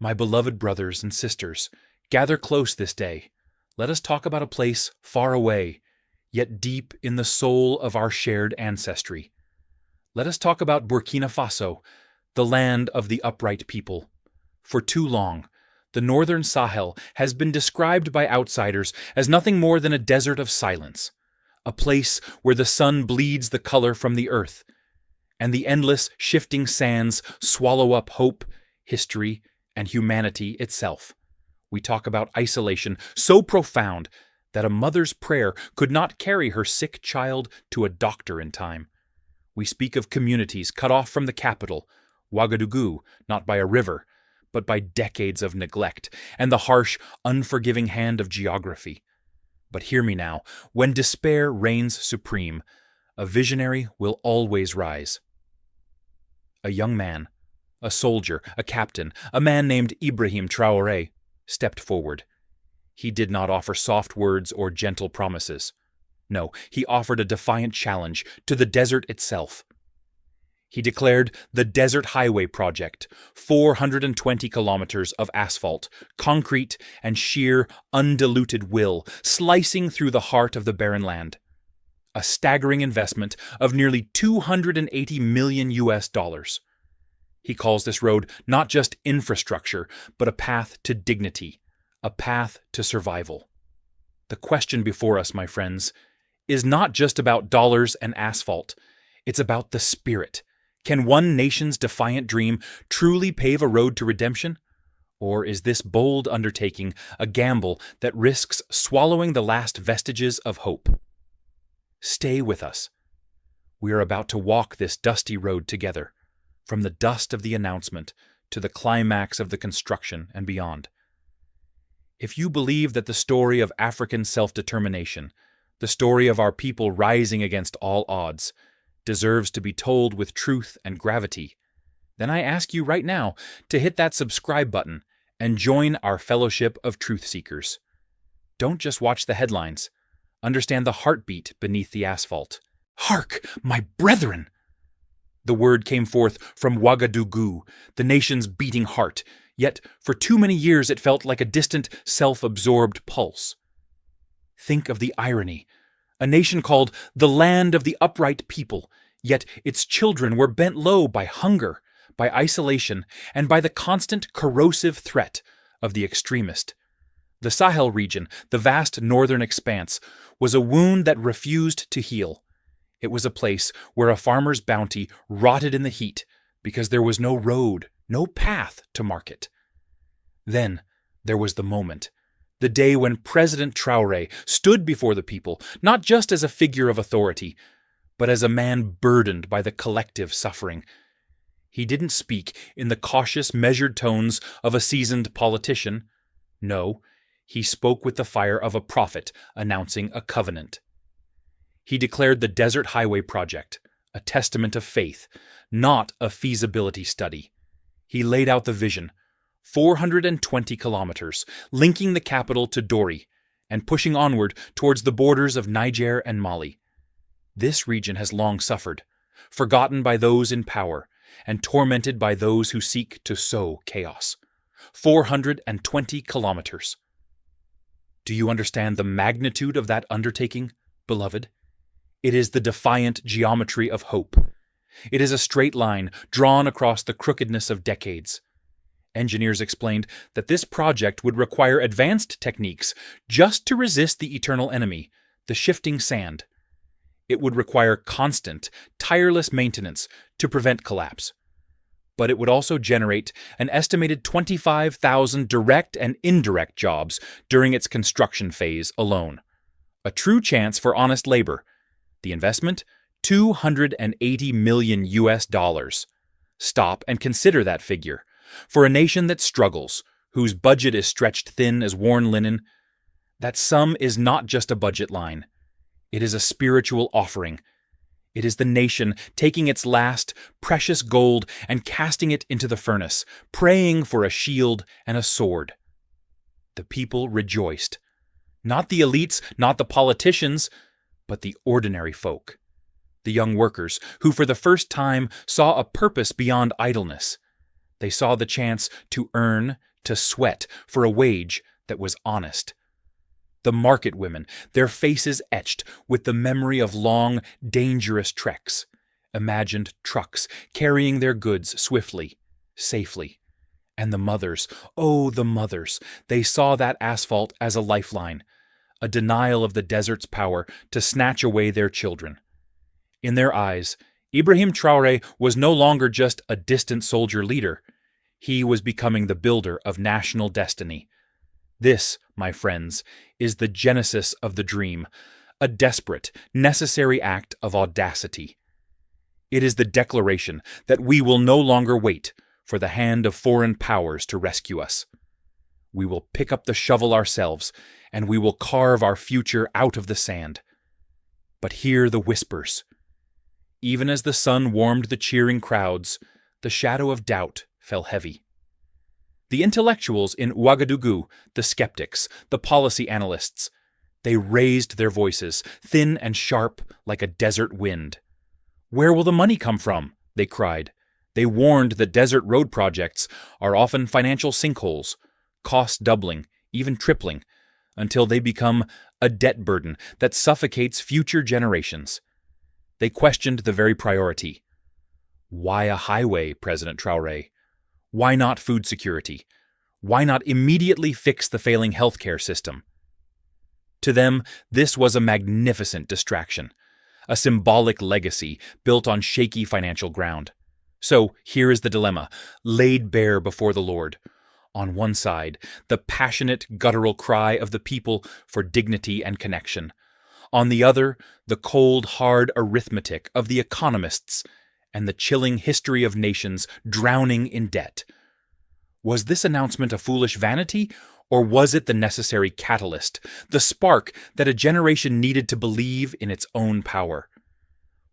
My beloved brothers and sisters, gather close this day. Let us talk about a place far away, yet deep in the soul of our shared ancestry. Let us talk about Burkina Faso, the land of the upright people. For too long, the northern Sahel has been described by outsiders as nothing more than a desert of silence, a place where the sun bleeds the color from the earth, and the endless shifting sands swallow up hope, history, and humanity itself. We talk about isolation so profound that a mother's prayer could not carry her sick child to a doctor in time. We speak of communities cut off from the capital, Ouagadougou, not by a river, but by decades of neglect and the harsh, unforgiving hand of geography. But hear me now, when despair reigns supreme, a visionary will always rise. A young man, a soldier, a captain, a man named Ibrahim Traoré, stepped forward. He did not offer soft words or gentle promises. No, he offered a defiant challenge to the desert itself. He declared the Desert Highway Project, 420 kilometers of asphalt, concrete, and sheer, undiluted will, slicing through the heart of the barren land. A staggering investment of nearly $280 million. He calls this road not just infrastructure, but a path to dignity, a path to survival. The question before us, my friends, is not just about dollars and asphalt. It's about the spirit. Can one nation's defiant dream truly pave a road to redemption? Or is this bold undertaking a gamble that risks swallowing the last vestiges of hope? Stay with us. We are about to walk this dusty road together, from the dust of the announcement to the climax of the construction and beyond. If you believe that the story of African self-determination, the story of our people rising against all odds, deserves to be told with truth and gravity, then I ask you right now to hit that subscribe button and join our fellowship of truth seekers. Don't just watch the headlines. Understand the heartbeat beneath the asphalt. Hark, my brethren! The word came forth from Ouagadougou, the nation's beating heart, yet for too many years it felt like a distant, self-absorbed pulse. Think of the irony. A nation called the land of the upright people, yet its children were bent low by hunger, by isolation, and by the constant corrosive threat of the extremist. The Sahel region, the vast northern expanse, was a wound that refused to heal. It was a place where a farmer's bounty rotted in the heat because there was no road, no path to market. Then there was the moment. The day when President Traoré stood before the people, not just as a figure of authority, but as a man burdened by the collective suffering. He didn't speak in the cautious, measured tones of a seasoned politician. No, he spoke with the fire of a prophet announcing a covenant. He declared the Desert Highway Project, a testament of faith, not a feasibility study. He laid out the vision, 420 kilometers, linking the capital to Dori and pushing onward towards the borders of Niger and Mali. This region has long suffered, forgotten by those in power and tormented by those who seek to sow chaos. 420 kilometers. Do you understand the magnitude of that undertaking, beloved? It is the defiant geometry of hope. It is a straight line drawn across the crookedness of decades. Engineers explained that this project would require advanced techniques just to resist the eternal enemy, the shifting sand. It would require constant, tireless maintenance to prevent collapse. But it would also generate an estimated 25,000 direct and indirect jobs during its construction phase alone. A true chance for honest labor. The investment? $280 million. Stop and consider that figure. For a nation that struggles, whose budget is stretched thin as worn linen, that sum is not just a budget line. It is a spiritual offering. It is the nation taking its last, precious gold and casting it into the furnace, praying for a shield and a sword. The people rejoiced. Not the elites, not the politicians, but the ordinary folk. The young workers, who for the first time saw a purpose beyond idleness. They saw the chance to earn, to sweat for a wage that was honest. The market women, their faces etched with the memory of long, dangerous treks, imagined trucks carrying their goods swiftly, safely. And the mothers, oh, the mothers, they saw that asphalt as a lifeline, a denial of the desert's power to snatch away their children. In their eyes, Ibrahim Traoré was no longer just a distant soldier leader. He was becoming the builder of national destiny. This, my friends, is the genesis of the dream, a desperate, necessary act of audacity. It is the declaration that we will no longer wait for the hand of foreign powers to rescue us. We will pick up the shovel ourselves, and we will carve our future out of the sand. But hear the whispers. Even as the sun warmed the cheering crowds, the shadow of doubt fell heavy. The intellectuals in Ouagadougou, the skeptics, the policy analysts, they raised their voices, thin and sharp like a desert wind. "Where will the money come from?" they cried. They warned that desert road projects are often financial sinkholes, costs doubling, even tripling, until they become a debt burden that suffocates future generations. They questioned the very priority. Why a highway, President Traoré? Why not food security? Why not immediately fix the failing healthcare system? To them, this was a magnificent distraction, a symbolic legacy built on shaky financial ground. So here is the dilemma, laid bare before the Lord. On one side, the passionate, guttural cry of the people for dignity and connection. On the other, the cold, hard arithmetic of the economists and the chilling history of nations drowning in debt. Was this announcement a foolish vanity, or was it the necessary catalyst, the spark that a generation needed to believe in its own power?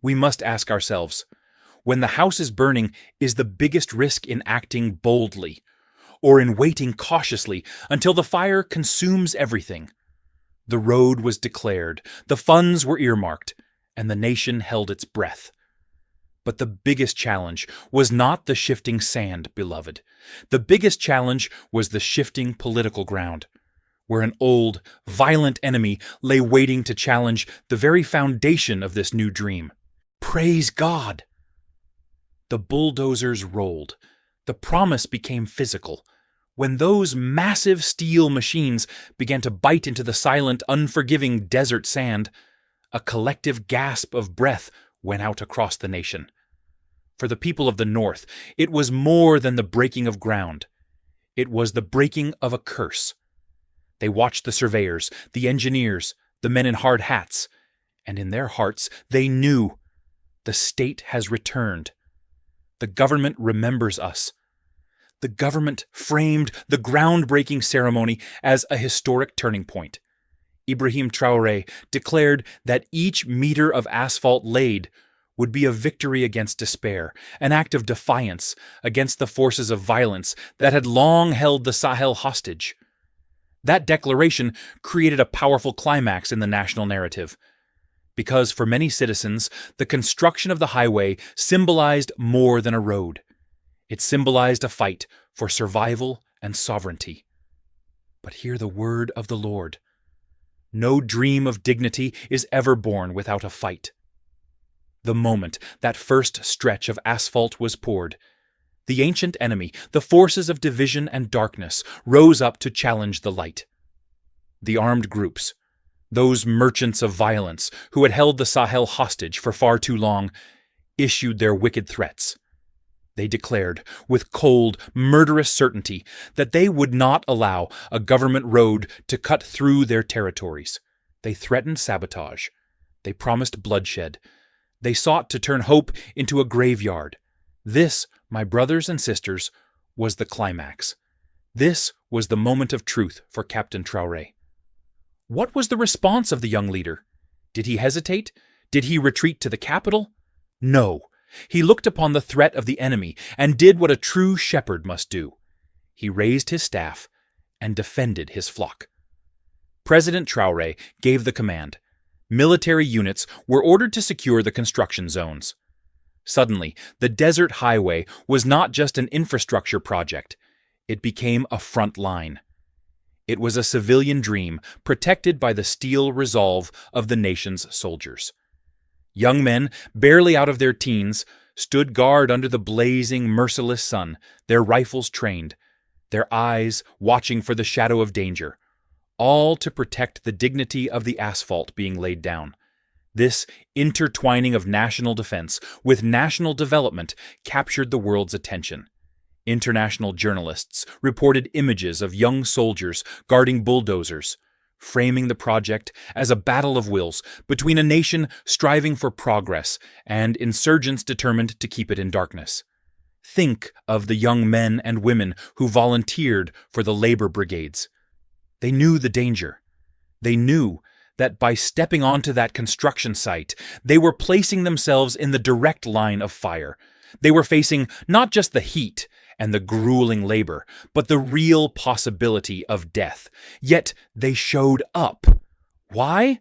We must ask ourselves, when the house is burning, is the biggest risk in acting boldly, or in waiting cautiously until the fire consumes everything? The road was declared, the funds were earmarked, and the nation held its breath. But the biggest challenge was not the shifting sand, beloved. The biggest challenge was the shifting political ground, where an old, violent enemy lay waiting to challenge the very foundation of this new dream. Praise God! The bulldozers rolled. The promise became physical. When those massive steel machines began to bite into the silent, unforgiving desert sand, a collective gasp of breath went out across the nation. For the people of the North, it was more than the breaking of ground. It was the breaking of a curse. They watched the surveyors, the engineers, the men in hard hats, and in their hearts they knew the state has returned. The government remembers us. The government framed the groundbreaking ceremony as a historic turning point. Ibrahim Traoré declared that each meter of asphalt laid would be a victory against despair, an act of defiance against the forces of violence that had long held the Sahel hostage. That declaration created a powerful climax in the national narrative, because for many citizens, the construction of the highway symbolized more than a road. It symbolized a fight for survival and sovereignty. But hear the word of the Lord. No dream of dignity is ever born without a fight. The moment that first stretch of asphalt was poured, the ancient enemy, the forces of division and darkness, rose up to challenge the light. The armed groups, those merchants of violence who had held the Sahel hostage for far too long, issued their wicked threats. They declared, with cold, murderous certainty, that they would not allow a government road to cut through their territories. They threatened sabotage. They promised bloodshed. They sought to turn hope into a graveyard. This, my brothers and sisters, was the climax. This was the moment of truth for Captain Traoré. What was the response of the young leader? Did he hesitate? Did he retreat to the capital? No. He looked upon the threat of the enemy and did what a true shepherd must do. He raised his staff and defended his flock. President Traoré gave the command. Military units were ordered to secure the construction zones. Suddenly, the desert highway was not just an infrastructure project. It became a front line. It was a civilian dream protected by the steel resolve of the nation's soldiers. Young men, barely out of their teens, stood guard under the blazing, merciless sun, their rifles trained, their eyes watching for the shadow of danger, all to protect the dignity of the asphalt being laid down. This intertwining of national defense with national development captured the world's attention. International journalists reported images of young soldiers guarding bulldozers, framing the project as a battle of wills between a nation striving for progress and insurgents determined to keep it in darkness. Think of the young men and women who volunteered for the labor brigades. They knew the danger. They knew that by stepping onto that construction site, they were placing themselves in the direct line of fire. They were facing not just the heat and the grueling labor, but the real possibility of death. Yet they showed up. Why?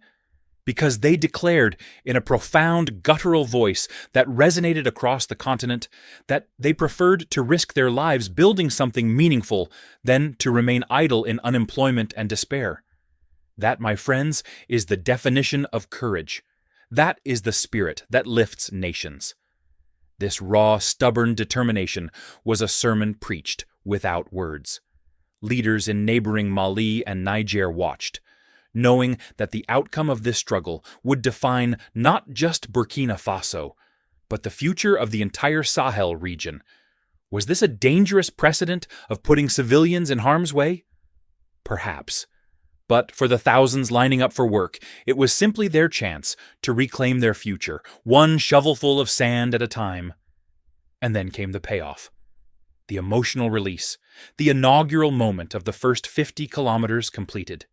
Because they declared in a profound guttural voice that resonated across the continent that they preferred to risk their lives building something meaningful than to remain idle in unemployment and despair. That, my friends, is the definition of courage. That is the spirit that lifts nations. This raw, stubborn determination was a sermon preached without words. Leaders in neighboring Mali and Niger watched, knowing that the outcome of this struggle would define not just Burkina Faso, but the future of the entire Sahel region. Was this a dangerous precedent of putting civilians in harm's way? Perhaps. But for the thousands lining up for work, it was simply their chance to reclaim their future, one shovelful of sand at a time. And then came the payoff. The emotional release, the inaugural moment of the first 50 kilometers completed.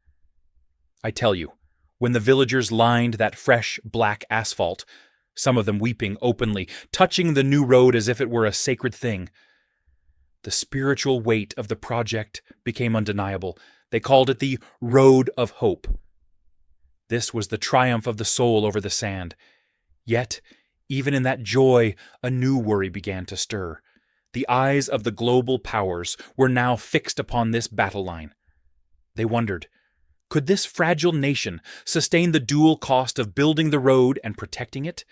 I tell you, when the villagers lined that fresh, black asphalt, some of them weeping openly, touching the new road as if it were a sacred thing, the spiritual weight of the project became undeniable. They called it the Road of Hope. This was the triumph of the soul over the sand. Yet, even in that joy, a new worry began to stir. The eyes of the global powers were now fixed upon this battle line. They wondered, could this fragile nation sustain the dual cost of building the road and protecting it?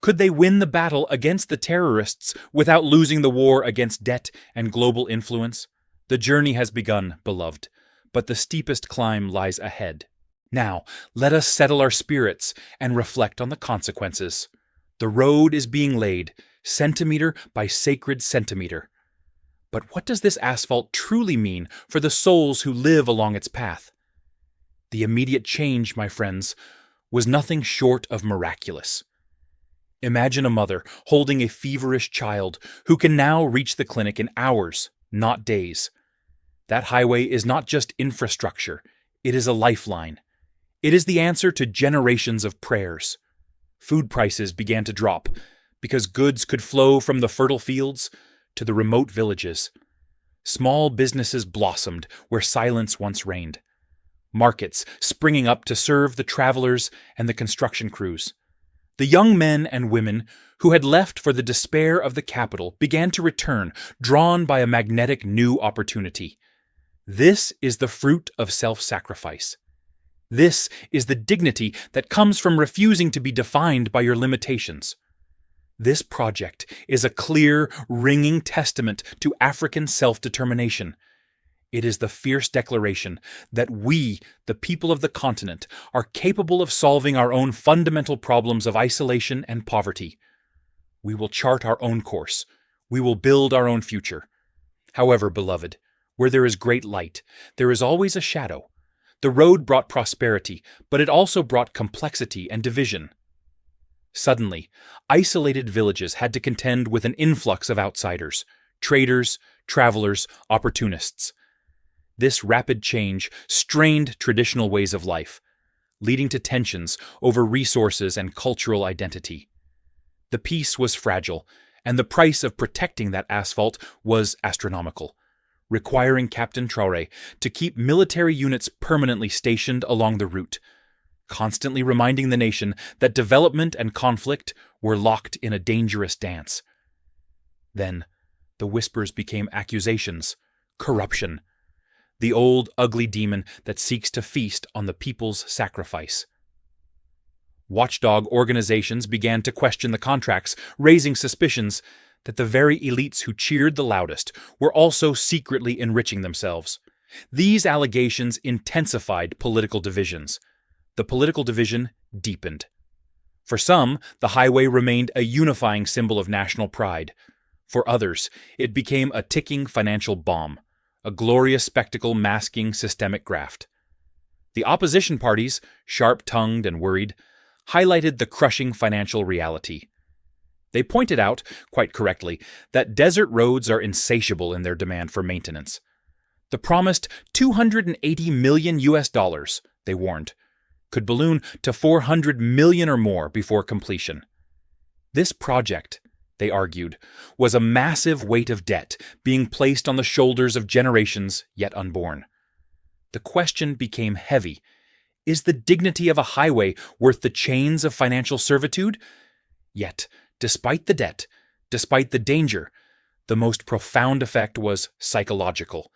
Could they win the battle against the terrorists without losing the war against debt and global influence? The journey has begun, beloved, but the steepest climb lies ahead. Now, let us settle our spirits and reflect on the consequences. The road is being laid, centimeter by sacred centimeter. But what does this asphalt truly mean for the souls who live along its path? The immediate change, my friends, was nothing short of miraculous. Imagine a mother holding a feverish child who can now reach the clinic in hours, not days. That highway is not just infrastructure, it is a lifeline. It is the answer to generations of prayers. Food prices began to drop because goods could flow from the fertile fields to the remote villages. Small businesses blossomed where silence once reigned. Markets springing up to serve the travelers and the construction crews. The young men and women who had left for the despair of the capital began to return, drawn by a magnetic new opportunity. This is the fruit of self-sacrifice. This is the dignity that comes from refusing to be defined by your limitations. This project is a clear, ringing testament to African self-determination. It is the fierce declaration that we, the people of the continent, are capable of solving our own fundamental problems of isolation and poverty. We will chart our own course. We will build our own future. However, beloved, where there is great light, there is always a shadow. The road brought prosperity, but it also brought complexity and division. Suddenly, isolated villages had to contend with an influx of outsiders, traders, travelers, opportunists. This rapid change strained traditional ways of life, leading to tensions over resources and cultural identity. The peace was fragile, and the price of protecting that asphalt was astronomical, requiring Captain Traoré to keep military units permanently stationed along the route, constantly reminding the nation that development and conflict were locked in a dangerous dance. Then, the whispers became accusations, corruption. The old, ugly demon that seeks to feast on the people's sacrifice. Watchdog organizations began to question the contracts, raising suspicions that the very elites who cheered the loudest were also secretly enriching themselves. These allegations intensified political divisions. The political division deepened. For some, the highway remained a unifying symbol of national pride. For others, it became a ticking financial bomb, a glorious spectacle masking systemic graft. The opposition parties, sharp-tongued and worried, highlighted the crushing financial reality. They pointed out, quite correctly, that desert roads are insatiable in their demand for maintenance. The promised $280 million, they warned, could balloon to $400 million or more before completion. This project, they argued, was a massive weight of debt being placed on the shoulders of generations yet unborn. The question became heavy. Is the dignity of a highway worth the chains of financial servitude? Yet, despite the debt, despite the danger, the most profound effect was psychological.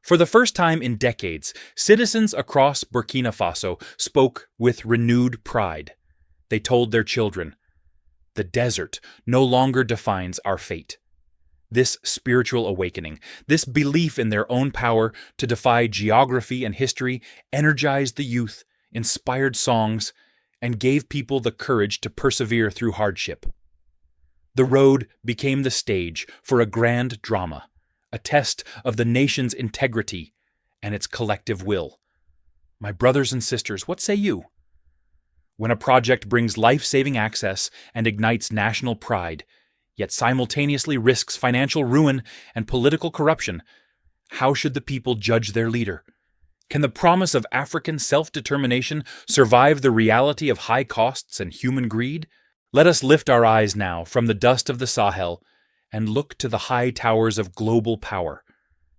For the first time in decades, citizens across Burkina Faso spoke with renewed pride. They told their children, "The desert no longer defines our fate." This spiritual awakening, this belief in their own power to defy geography and history, energized the youth, inspired songs, and gave people the courage to persevere through hardship. The road became the stage for a grand drama, a test of the nation's integrity and its collective will. My brothers and sisters, what say you? When a project brings life-saving access and ignites national pride, yet simultaneously risks financial ruin and political corruption, how should the people judge their leader? Can the promise of African self-determination survive the reality of high costs and human greed? Let us lift our eyes now from the dust of the Sahel and look to the high towers of global power,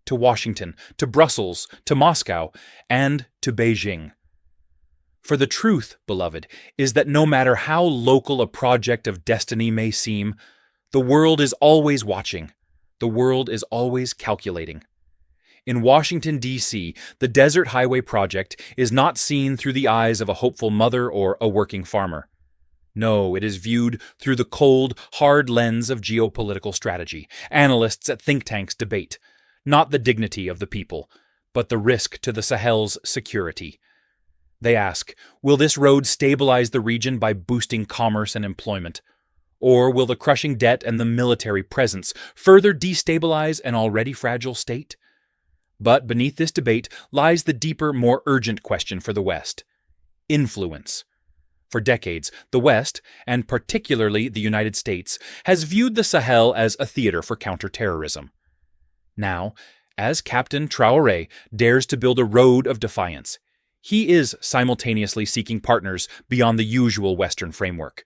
to Washington, to Brussels, to Moscow, and to Beijing. For the truth, beloved, is that no matter how local a project of destiny may seem, the world is always watching. The world is always calculating. In Washington, D.C., the Desert Highway Project is not seen through the eyes of a hopeful mother or a working farmer. No, it is viewed through the cold, hard lens of geopolitical strategy. Analysts at think tanks debate, not the dignity of the people, but the risk to the Sahel's security. They ask, will this road stabilize the region by boosting commerce and employment? Or will the crushing debt and the military presence further destabilize an already fragile state? But beneath this debate lies the deeper, more urgent question for the West: influence. For decades, the West, and particularly the United States, has viewed the Sahel as a theater for counterterrorism. Now, as Captain Traoré dares to build a road of defiance, he is simultaneously seeking partners beyond the usual Western framework.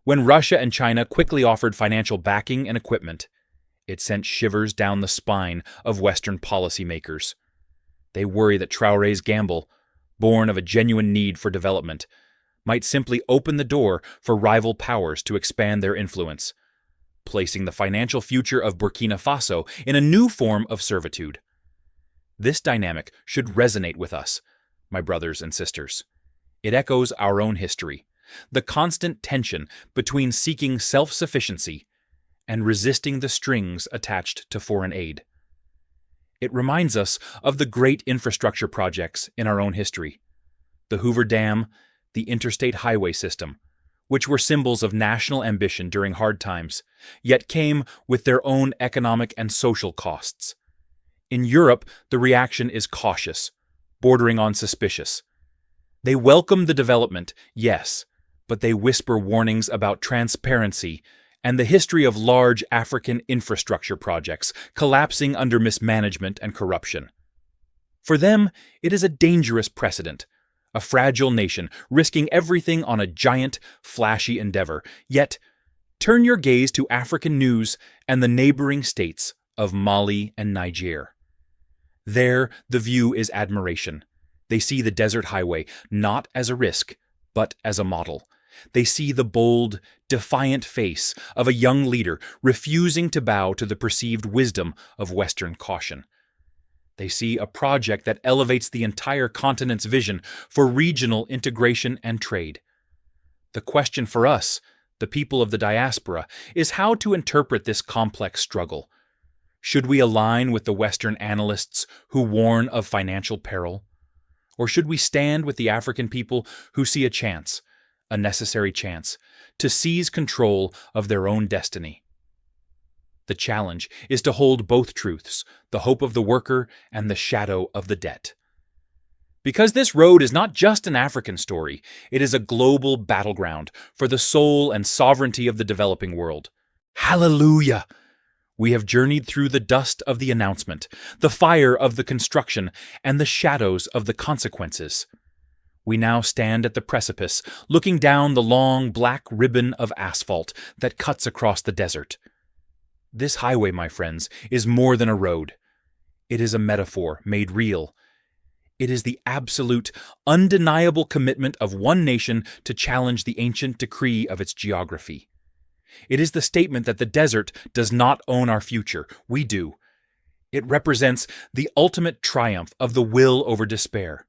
When Russia and China quickly offered financial backing and equipment, it sent shivers down the spine of Western policymakers. They worry that Traoré's gamble, born of a genuine need for development, might simply open the door for rival powers to expand their influence, placing the financial future of Burkina Faso in a new form of servitude. This dynamic should resonate with us, my brothers and sisters. It echoes our own history, the constant tension between seeking self-sufficiency and resisting the strings attached to foreign aid. It reminds us of the great infrastructure projects in our own history: the Hoover Dam, the interstate highway system, which were symbols of national ambition during hard times, yet came with their own economic and social costs. In Europe, the reaction is cautious, bordering on suspicious. They welcome the development, yes, but they whisper warnings about transparency and the history of large African infrastructure projects collapsing under mismanagement and corruption. For them, it is a dangerous precedent, a fragile nation risking everything on a giant, flashy endeavor. Yet, turn your gaze to African news and the neighboring states of Mali and Niger. There, the view is admiration. They see the desert highway not as a risk, but as a model. They see the bold, defiant face of a young leader refusing to bow to the perceived wisdom of Western caution. They see a project that elevates the entire continent's vision for regional integration and trade. The question for us, the people of the diaspora, is how to interpret this complex struggle. Should we align with the Western analysts who warn of financial peril? Or should we stand with the African people who see a chance, a necessary chance, to seize control of their own destiny? The challenge is to hold both truths, the hope of the worker and the shadow of the debt. Because this road is not just an African story, it is a global battleground for the soul and sovereignty of the developing world. Hallelujah! We have journeyed through the dust of the announcement, the fire of the construction, and the shadows of the consequences. We now stand at the precipice, looking down the long black ribbon of asphalt that cuts across the desert. This highway, my friends, is more than a road. It is a metaphor made real. It is the absolute, undeniable commitment of one nation to challenge the ancient decree of its geography. It is the statement that the desert does not own our future. We do. It represents the ultimate triumph of the will over despair.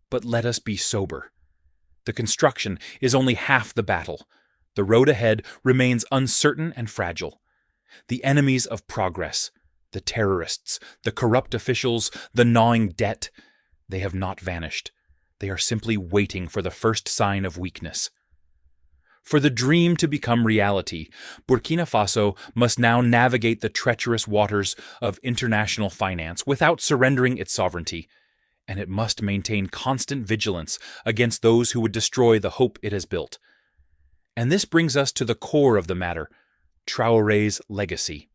But let us be sober. The construction is only half the battle. The road ahead remains uncertain and fragile. The enemies of progress, the terrorists, the corrupt officials, the gnawing debt, they have not vanished. They are simply waiting for the first sign of weakness. For the dream to become reality, Burkina Faso must now navigate the treacherous waters of international finance without surrendering its sovereignty, and it must maintain constant vigilance against those who would destroy the hope it has built. And this brings us to the core of the matter, Traoré's legacy.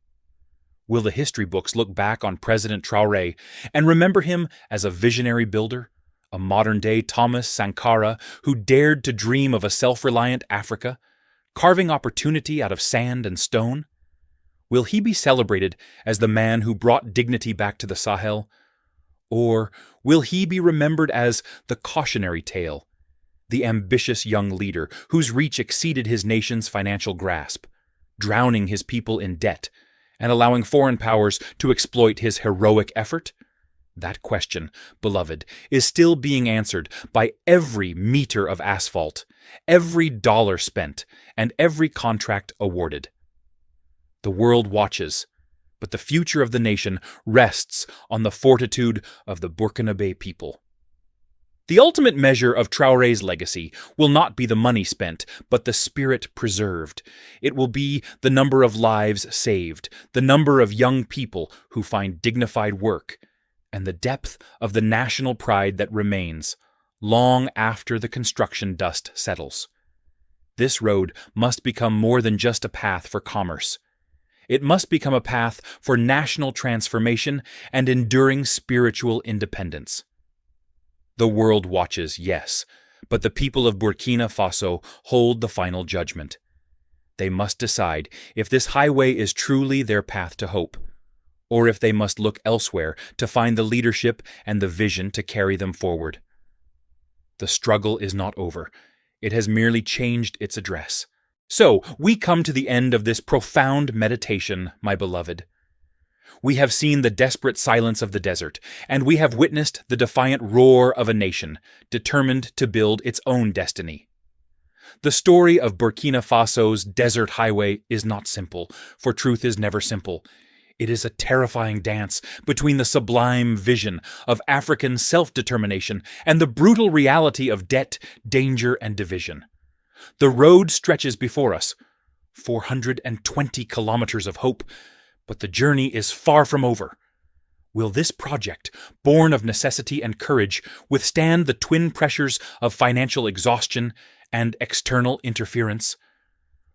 Will the history books look back on President Traoré and remember him as a visionary builder, a modern-day Thomas Sankara who dared to dream of a self-reliant Africa, carving opportunity out of sand and stone? Will he be celebrated as the man who brought dignity back to the Sahel? Or will he be remembered as the cautionary tale, the ambitious young leader whose reach exceeded his nation's financial grasp, drowning his people in debt and allowing foreign powers to exploit his heroic effort? That question, beloved, is still being answered by every meter of asphalt, every dollar spent, and every contract awarded. The world watches, but the future of the nation rests on the fortitude of the Burkinabe people. The ultimate measure of Traoré's legacy will not be the money spent, but the spirit preserved. It will be the number of lives saved, the number of young people who find dignified work, and the depth of the national pride that remains long after the construction dust settles. This road must become more than just a path for commerce. It must become a path for national transformation and enduring spiritual independence. The world watches, yes, but the people of Burkina Faso hold the final judgment. They must decide if this highway is truly their path to hope, or if they must look elsewhere to find the leadership and the vision to carry them forward. The struggle is not over. It has merely changed its address. So, we come to the end of this profound meditation, my beloved. We have seen the desperate silence of the desert, and we have witnessed the defiant roar of a nation, determined to build its own destiny. The story of Burkina Faso's desert highway is not simple, for truth is never simple. It is a terrifying dance between the sublime vision of African self-determination and the brutal reality of debt, danger, and division. The road stretches before us, 420 kilometers of hope, but the journey is far from over. Will this project, born of necessity and courage, withstand the twin pressures of financial exhaustion and external interference?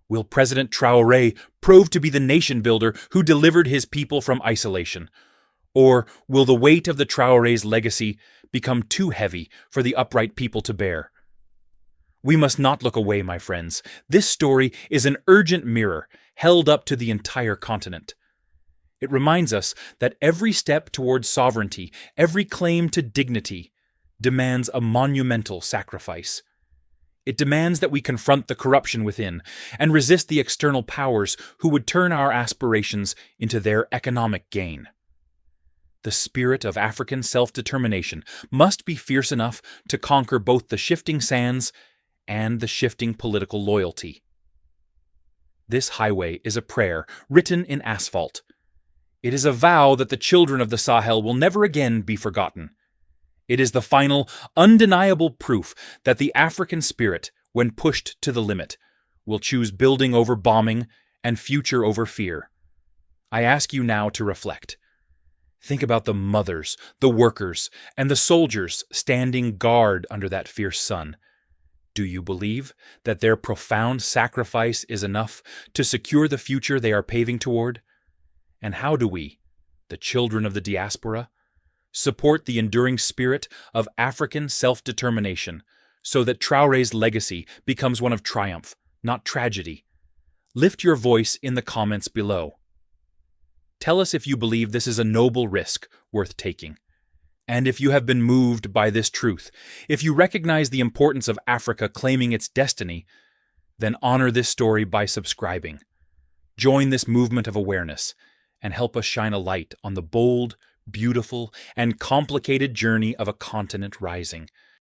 Will President Traoré prove to be the nation builder who delivered his people from isolation? Or will the weight of the Traoré's legacy become too heavy for the upright people to bear? We must not look away, my friends. This story is an urgent mirror held up to the entire continent. It reminds us that every step towards sovereignty, every claim to dignity, demands a monumental sacrifice. It demands that we confront the corruption within and resist the external powers who would turn our aspirations into their economic gain. The spirit of African self-determination must be fierce enough to conquer both the shifting sands and the shifting political loyalty. This highway is a prayer written in asphalt. It is a vow that the children of the Sahel will never again be forgotten. It is the final, undeniable proof that the African spirit, when pushed to the limit, will choose building over bombing and future over fear. I ask you now to reflect. Think about the mothers, the workers, and the soldiers standing guard under that fierce sun. Do you believe that their profound sacrifice is enough to secure the future they are paving toward? And how do we, the children of the diaspora, support the enduring spirit of African self-determination so that Traoré's legacy becomes one of triumph, not tragedy? Lift your voice in the comments below. Tell us if you believe this is a noble risk worth taking. And if you have been moved by this truth, if you recognize the importance of Africa claiming its destiny, then honor this story by subscribing. Join this movement of awareness and help us shine a light on the bold, beautiful, and complicated journey of a continent rising.